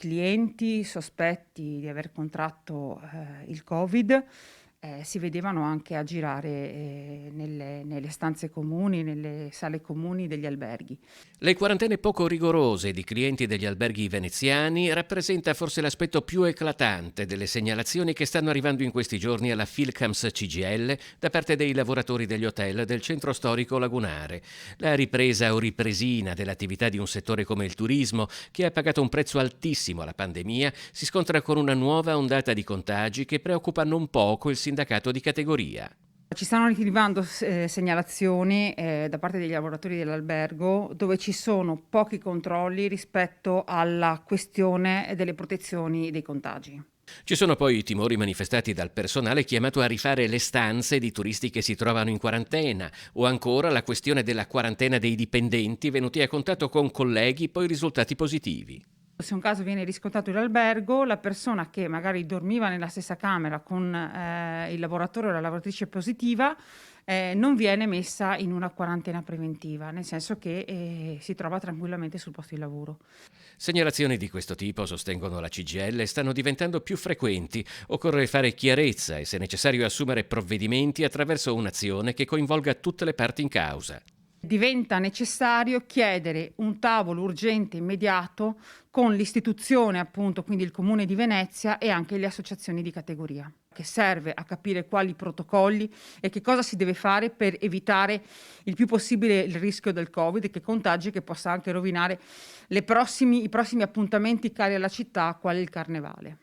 clienti sospetti di aver contratto il Covid si vedevano anche aggirare nelle stanze comuni, nelle sale comuni degli alberghi. Le quarantene poco rigorose di clienti degli alberghi veneziani rappresenta forse l'aspetto più eclatante delle segnalazioni che stanno arrivando in questi giorni alla Philcams CGIL da parte dei lavoratori degli hotel del centro storico lagunare. La ripresa o ripresina dell'attività di un settore come il turismo, che ha pagato un prezzo altissimo alla pandemia, si scontra con una nuova ondata di contagi che preoccupa non poco il sindacato di categoria. Ci stanno arrivando segnalazioni da parte degli lavoratori dell'albergo dove ci sono pochi controlli rispetto alla questione delle protezioni dei contagi. Ci sono poi i timori manifestati dal personale chiamato a rifare le stanze di turisti che si trovano in quarantena, o ancora la questione della quarantena dei dipendenti venuti a contatto con colleghi poi risultati positivi. Se un caso viene riscontrato in albergo, la persona che magari dormiva nella stessa camera con il lavoratore o la lavoratrice positiva non viene messa in una quarantena preventiva, nel senso che si trova tranquillamente sul posto di lavoro. Segnalazioni di questo tipo, sostengono la CGIL, stanno diventando più frequenti. Occorre fare chiarezza e, se necessario, assumere provvedimenti attraverso un'azione che coinvolga tutte le parti in causa. Diventa necessario chiedere un tavolo urgente, immediato, con l'istituzione, appunto, quindi il Comune di Venezia e anche le associazioni di categoria, che serve a capire quali protocolli e che cosa si deve fare per evitare il più possibile il rischio del Covid, che contagi, che possa anche rovinare i prossimi appuntamenti cari alla città, quale il Carnevale.